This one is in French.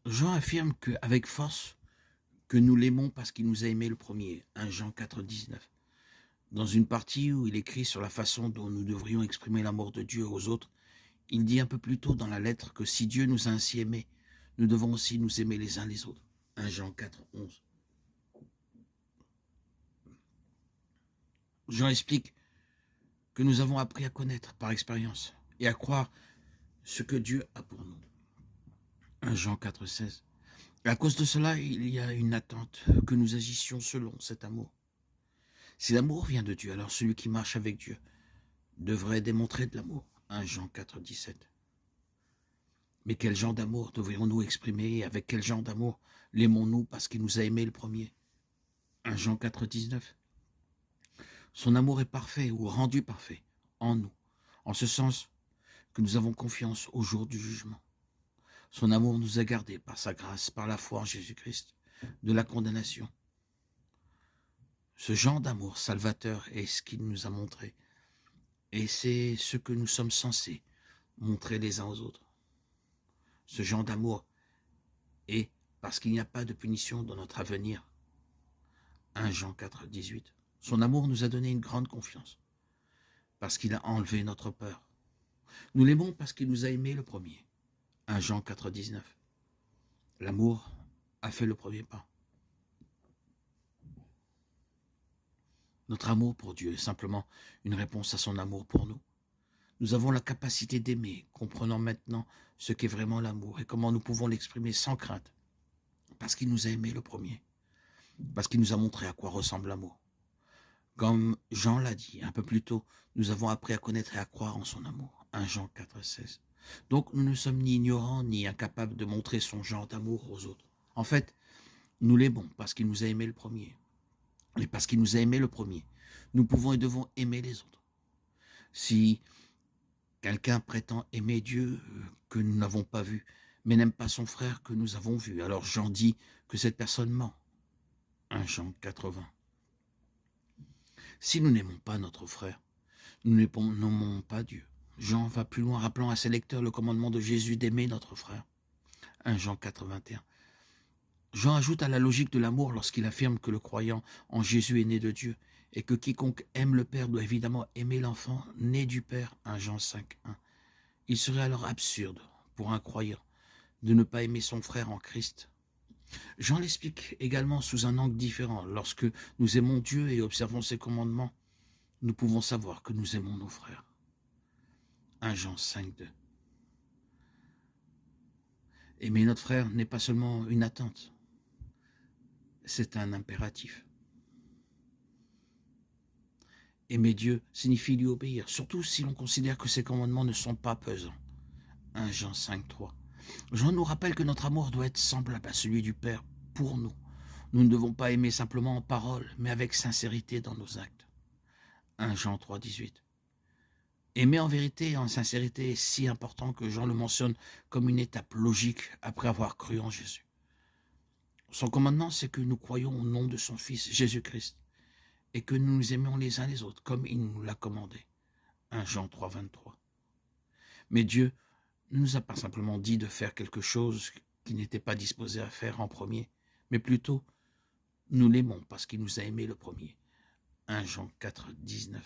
Jean affirme avec force que nous l'aimons parce qu'il nous a aimés le premier, 1 Jean 4, 19. Dans une partie où il écrit sur la façon dont nous devrions exprimer l'amour de Dieu aux autres, il dit un peu plus tôt dans la lettre que si Dieu nous a ainsi aimés, nous devons aussi nous aimer les uns les autres. 1 Jean 4, 11. Jean explique que nous avons appris à connaître par expérience et à croire ce que Dieu a pour nous. 1 Jean 4, 16. Et à cause de cela, il y a une attente que nous agissions selon cet amour. Si l'amour vient de Dieu, alors celui qui marche avec Dieu devrait démontrer de l'amour. 1 Jean 4, 17. Mais quel genre d'amour devrions-nous exprimer et avec quel genre d'amour l'aimons-nous parce qu'il nous a aimés le premier? 1 Jean 4, 19. Son amour est parfait ou rendu parfait en nous, en ce sens que nous avons confiance au jour du jugement. Son amour nous a gardés par sa grâce, par la foi en Jésus-Christ, de la condamnation. Ce genre d'amour salvateur est ce qu'il nous a montré. Et c'est ce que nous sommes censés montrer les uns aux autres. Ce genre d'amour est parce qu'il n'y a pas de punition dans notre avenir. 1 Jean 4, 18. Son amour nous a donné une grande confiance, parce qu'il a enlevé notre peur. Nous l'aimons parce qu'il nous a aimés le premier. 1 Jean 4, 19. L'amour a fait le premier pas. Notre amour pour Dieu est simplement une réponse à son amour pour nous. Nous avons la capacité d'aimer, comprenant maintenant ce qu'est vraiment l'amour et comment nous pouvons l'exprimer sans crainte, parce qu'il nous a aimés le premier, parce qu'il nous a montré à quoi ressemble l'amour. Comme Jean l'a dit un peu plus tôt, nous avons appris à connaître et à croire en son amour. 1 Jean 4, 16. Donc nous ne sommes ni ignorants ni incapables de montrer son genre d'amour aux autres. En fait, nous l'aimons parce qu'il nous a aimés le premier. Et parce qu'il nous a aimés le premier, nous pouvons et devons aimer les autres. Si quelqu'un prétend aimer Dieu que nous n'avons pas vu, mais n'aime pas son frère que nous avons vu, alors Jean dit que cette personne ment. 1 Jean 80. Si nous n'aimons pas notre frère, nous n'aimons pas Dieu. Jean va plus loin, rappelant à ses lecteurs le commandement de Jésus d'aimer notre frère. 1 Jean 4, 21. Jean ajoute à la logique de l'amour lorsqu'il affirme que le croyant en Jésus est né de Dieu et que quiconque aime le Père doit évidemment aimer l'enfant né du Père. 1 Jean 5, 1. Il serait alors absurde pour un croyant de ne pas aimer son frère en Christ. Jean l'explique également sous un angle différent. Lorsque nous aimons Dieu et observons ses commandements, nous pouvons savoir que nous aimons nos frères. 1 Jean 5, 2. Aimer notre frère n'est pas seulement une attente, c'est un impératif. Aimer Dieu signifie lui obéir, surtout si l'on considère que ses commandements ne sont pas pesants. 1 Jean 5, 3. Jean nous rappelle que notre amour doit être semblable à celui du Père pour nous. Nous ne devons pas aimer simplement en parole, mais avec sincérité dans nos actes. 1 Jean 3, 18. Aimer en vérité et en sincérité est si important que Jean le mentionne comme une étape logique après avoir cru en Jésus. Son commandement, c'est que nous croyons au nom de son Fils, Jésus-Christ, et que nous nous aimions les uns les autres, comme il nous l'a commandé. 1 Jean 3, 23. Mais Dieu ne nous a pas simplement dit de faire quelque chose qu'il n'était pas disposé à faire en premier, mais plutôt, nous l'aimons parce qu'il nous a aimés le premier. 1 Jean 4, 19.